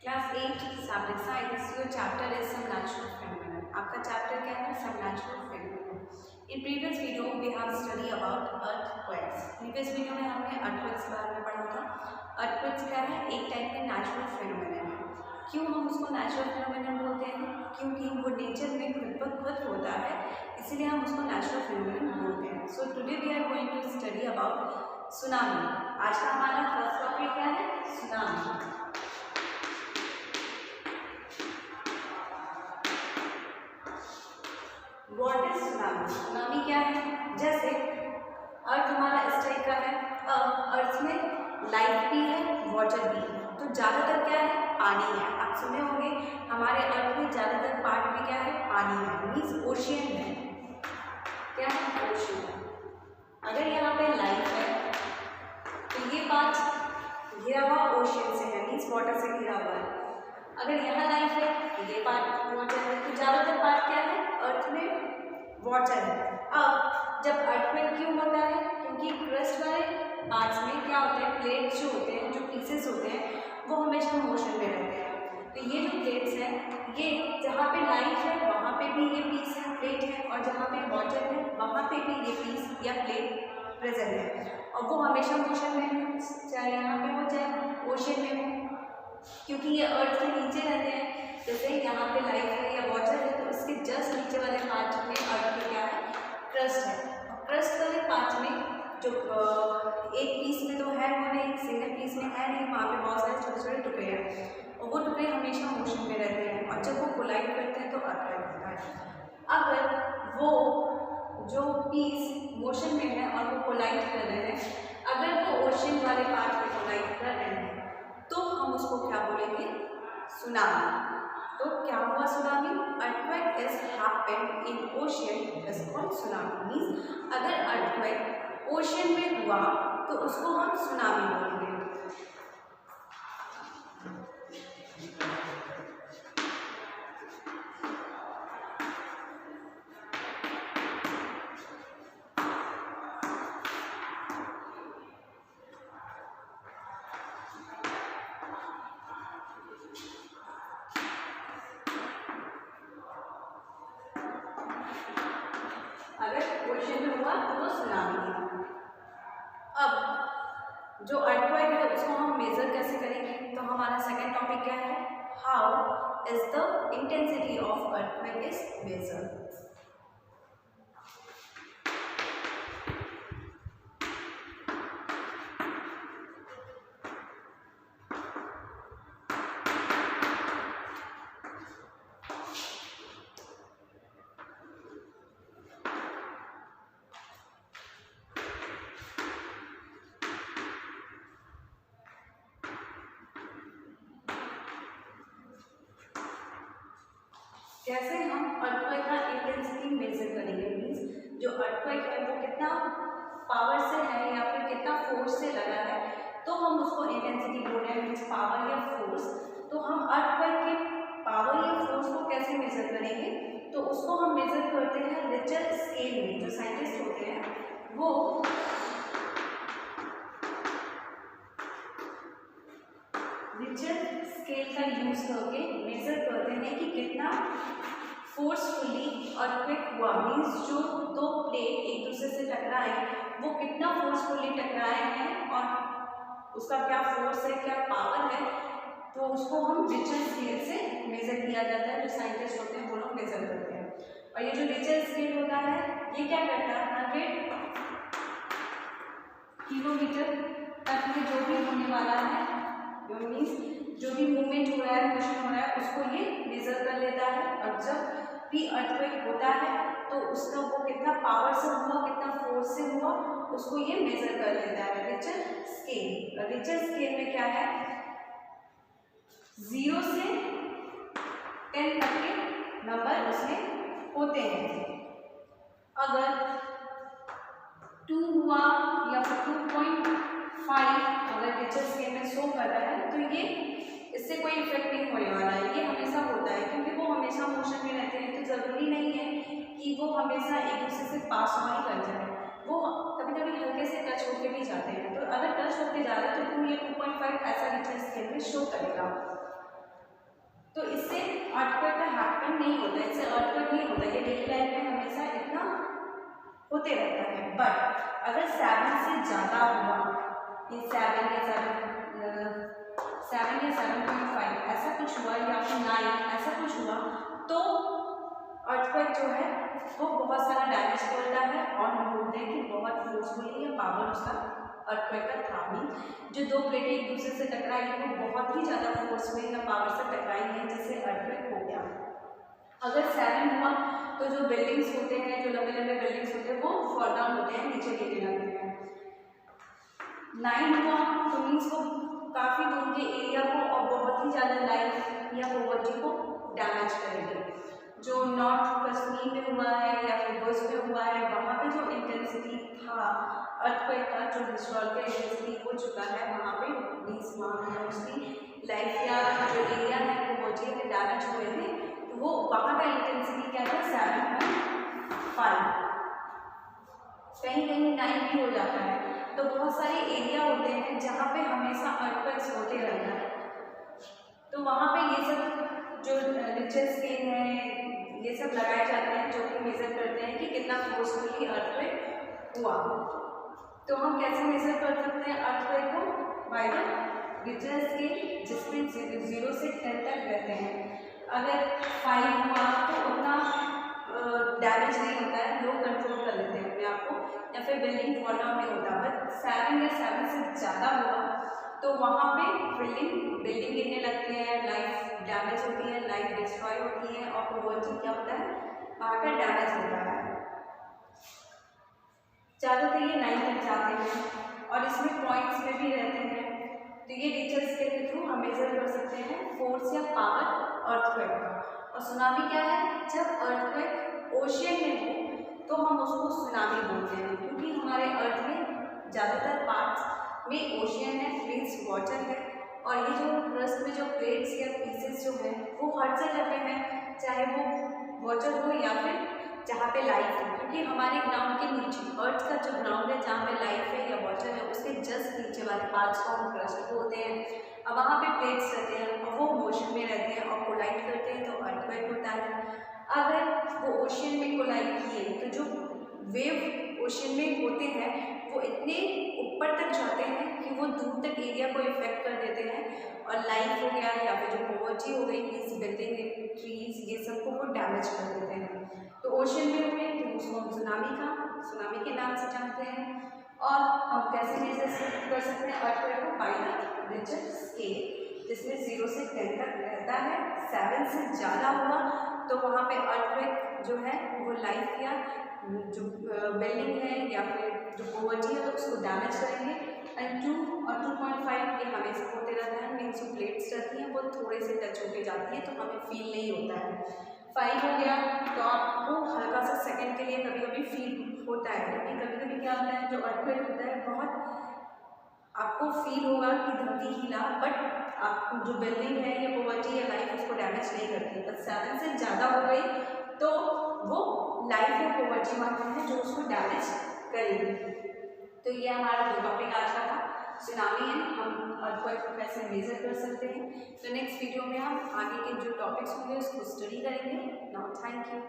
Class 8 subject science your chapter is some natural phenomenon. आपका chapter क्या है? Some natural phenomenon. In previous video we have study about earthquakes. Previous video में हमने earthquakes के बारे में पढ़ा था। अर्थक्वेक्स क्या है? एक टाइप का नेचुरल फेनोमेनन है। क्यों हम उसको नेचुरल फेनोमेनन बोलते हैं? क्योंकि वो नेचर में खुद ब खुद होता है, इसीलिए हम उसको नेचुरल फेनोमेनन बोलते हैं। So today we are going to study about tsunami. आज का हमारा फर्स्ट टॉपिक क्या है? Tsunami. What is tsunami? Tsunami क्या है? जैसे अर्थ हमारा इस टाइप का है, अब अर्थ में लाइफ भी है, वाटर भी है, तो ज़्यादातर क्या है? पानी है। आप सुने होंगे हमारे अर्थ में ज़्यादातर पार्ट में क्या है? पानी है, मीन्स ओशियन है। क्या है? ओशियन है। अगर यहाँ पे लाइफ है तो ये पार्ट घिरा हुआ ओशियन से है, मीन्स वाटर से घिरा हुआ है। अगर यहाँ लाइफ है तो ये पार्ट वाटर है, तो ज़्यादातर पार्ट क्या है? अर्थ में वाटर है। अब जब अर्थक्वेक क्यों होता है? क्योंकि क्रस्ट वाले पार्ट्स में क्या होते हैं? प्लेट्स जो होते हैं, जो पीसेस होते हैं, वो हमेशा मोशन में रहते हैं। तो ये जो प्लेट्स हैं, ये जहाँ पे लाइफ है वहाँ पे भी ये पीस है, प्लेट है, और जहाँ पे वाटर है वहाँ पे भी ये पीस या प्लेट प्रेजेंट है, और वो हमेशा मोशन में है, चाहे यहाँ पे हो चाहे ओशन में हो, क्योंकि ये अर्थ के नीचे रहते हैं। जैसे यहाँ पे लाइफ है या वाटर है, तो इसके जस्ट नीचे वाले पार्ट में अर्थ में क्या है? क्रस्ट है। और क्रस्ट वाले पार्ट में जो एक पीस में तो है वो नहीं, सिंगल पीस में है नहीं, वहाँ पे बहुत सारे छोटे छोटे टुकड़े हैं, और वो टुकड़े हमेशा मोशन में रहते हैं, और जब वो कोलाइड करते हैं तो अर्थक्वेक होता है। अगर वो जो पीस मोशन में है और वो कोलाइड कर रहे हैं, अगर वो ओशन वाले पार्ट में कोलाइड कर रहे हैं, तो हम उसको क्या बोलेंगे? सुनामी। तो क्या हुआ tsunami? Earthquake is happened in ocean is called tsunami. Means अगर अर्थक्वेक ओशियन में हुआ तो उसको हम सुनामी बोलेंगे। अगर ओशन में हुआ तो वो सुनामी। अब जो अर्थक्वेक है उसको हम मेजर कैसे करेंगे? तो हमारा सेकंड टॉपिक क्या है? How is the intensity of earthquake is measured. कैसे हम अर्थक्वेक का इंटेंसिटी मेजर करेंगे? मीन्स जो अर्थक्वेक है वो कितना पावर से है या फिर कितना फोर्स से लगा है, तो हम उसको इंटेंसिटी बोल रहे हैं, मीन्स पावर या फोर्स। तो हम अर्थक्वेक के पावर या फोर्स को कैसे मेजर करेंगे? तो उसको हम मेजर करते हैं रिचर स्केल में। जो साइंटिस्ट होते हैं वो रिचर स्केल का यूज करके मेजर करते हैं कि कितना फोर्सफुली अर्थक्वेक हुआ। मीन्स जो दो प्लेट एक दूसरे से टकराए वो कितना फोर्सफुली टकराए हैं और उसका क्या फोर्स है, क्या पावर है, तो उसको हम रिचर स्केल से मेजर किया जाता है। जो साइंटिस्ट होते हैं वो लोग मेजर करते हैं। और ये जो रिचर स्केल होता है ये क्या करता है? 100 किलोमीटर तक में जो भी होने वाला है, मीन्स जो भी मूवमेंट हो रहा है, मोशन हो रहा है, उसको ये मेजर कर लेता है। और जब भी अर्थक्वेक होता है तो उसका वो कितना पावर से हुआ, कितना फोर्स से हुआ, उसको ये मेजर कर लेता है रिचर स्केल। रिचर स्केल में क्या है? 0 से 10 तक के नंबर उसमें होते हैं। अगर 2 हुआ या फिर 2.5 अगर रिचर स्केल में शो कर रहा है, तो ये इससे कोई इफेक्ट नहीं होने वाला है। ये हमेशा होता है क्योंकि वो हमेशा मोशन में रहते हैं, तो ज़रूरी नहीं है कि वो हमेशा एक दूसरे से पास ऑन ही कर जाए, वो कभी कभी हल्के से टच होके भी जाते हैं। तो अगर टच होके जा रहा है तो ये 2.5 ऐसा रिचर स्केल में शो करेगा। तो इससे अर्थक्वेक का हैपन नहीं होता, इससे अर्थक्वेक नहीं होता, ये डेली लाइफ में हमेशा इतना होते रहता है। बट अगर 7 से ज़्यादा हुआ, ये 7 या 7.5 ऐसा कुछ हुआ या फिर 9 ऐसा कुछ हुआ, तो अर्थक्वेक जो है वो बहुत सारा डैमेज करता है और हम बोलते हैं कि बहुत फोर्सफुली या पावर उसका अर्थक्वेक का था। भी जो दो प्लेटें एक दूसरे से टकराई वो बहुत ही ज़्यादा फोर्स में या पावर से टकराई है, जिससे अर्थक्वेक हो गया। अगर 7 हुआ तो जो बिल्डिंग्स होते हैं, जो लंबे लंबे बिल्डिंग्स होते हैं, वो फॉल डाउन होते हैं, नीचे गिरने लगते हैं। 9 हुआ तो मीन्स वो काफ़ी दूर के एरिया को और बहुत ही ज़्यादा लाइफ या प्रॉपर्टी को डैमेज करेंगे। जो नॉर्थ कश्मीर में हुआ है या फिर बुश में हुआ है, वहाँ पे जो इंटेंसिटी था अर्थक्वेक का, जो हिस्टोरिकल इंटेंसिटी हो चुका है, वहाँ पे 20 मोस्टली लाइफ या जो एरिया है प्रॉपर्टी के डैमेज हुए थे, तो वो वहाँ का इंटेंसिटी क्या था 7.5, कहीं कहीं 9 भी हो जाता है। तो बहुत सारे एरिया होते हैं जहाँ पे हमेशा अर्थक्वेक्स होते रहता है, तो वहाँ पे ये सब जो रिचर स्केल है ये सब लगाए जाते हैं, जो कि मेजर करते हैं कि कितना फोर्सफुली अर्थक्वेक हुआ। तो हम कैसे मेजर कर सकते हैं अर्थक्वेक को? बाय द रिचर स्केल, जिसमें 0 से 10 तक रहते हैं। अगर 5 हुआ तो उतना डैमेज नहीं होता है, लोग कंट्रोल कर लेते हैं अपने आप को, या फिर बिल्डिंग फॉल डाउन नहीं होता। बट 7 या 7 से ज़्यादा हुआ तो वहाँ पे बिल्डिंग गिरने लगती है, लाइफ डैमेज होती है, लाइफ डिस्ट्रॉय होती है और प्रॉपर्टी क्या होता है, वहाँ का डैमेज होता है। ज़्यादातर ये 9 तक जाते हैं और इसमें पॉइंट्स में भी रहते हैं। तो ये रिचर स्केल के थ्रू हम मेजर कर सकते हैं फोर्स या पावर अर्थक्वेक का। और सुनामी क्या है? जब अर्थक्वेक ओशियन में हो तो हम उसको सुनामी बोलते हैं, क्योंकि हमारे अर्थ में ज़्यादातर पार्ट्स में ओशियन है, मीन्स वाटर है, और ये जो क्रस्ट में जो प्लेट्स या पीसेस जो हैं वो हर जगह पे हैं, चाहे वो वाटर हो या फिर जहाँ पे लाइफ है, क्योंकि हमारे ग्राउंड के नीचे अर्थ का जो ग्राउंड है जहाँ पे लाइफ है या वाटर है, उसके जस्ट नीचे वाले पार्ट्स को हम क्रस्ट बोलते हैं। अब वहाँ पे प्लेट्स रहते हैं और वो मोशन में रहते हैं और कोलाइड करते हैं तो अर्थक्वेक होता है। अगर वो ओशियन में कोलाइड किए तो जो वेव ओशियन में होते हैं वो इतने ऊपर तक जाते हैं कि वो दूर तक एरिया को इफेक्ट कर देते हैं और लाइफ हो गया या फिर जो प्रॉपर्टी हो गई, मीन्स बिल्डिंग, ट्रीज, ये सबको वो डैमेज कर देते हैं। तो ओशियन में हुए तो उसको हम सुनामी के नाम से जानते हैं। और हम कैसे मेजर कर सकते हैं अर्थक्वेक को? बाय द रिचर स्केल, जिसमें 0 से 10 तक रहता है। 7 से ज़्यादा हुआ तो वहाँ पे अर्थक्वेक जो है वो लाइफ या जो बिल्डिंग है या फिर जो प्रॉपर्टी है तो उसको डैमेज करेंगे। एंड 2 और 2.5 ये हमेशा होते रहता है, मीन्स जो प्लेट्स रहती हैं वो थोड़े से टच होके जाती है तो हमें फील नहीं होता है। 5 हो गया तो आपको हल्का सा सेकंड के लिए कभी कभी फील होता है, लेकिन कभी कभी क्या होता है जो अर्थक्वेक होता है बहुत आपको फील होगा कि धरती हिला, बट आपको जो बिल्डिंग है या प्रॉपर्टी या लाइफ उसको डैमेज नहीं करती। बट 7 से ज़्यादा हो गई तो वो लाइफ या प्रॉपर्टी मानते हैं जो उसको डैमेज करेगी। तो ये हमारा 2 टॉपिक आज का था, सुनामी है, हम अर्थक्वेक को कैसे मेजर कर सकते हैं। तो नेक्स्ट वीडियो में हम आगे के जो टॉपिक्स होंगे उसको स्टडी करेंगे। Now thank you.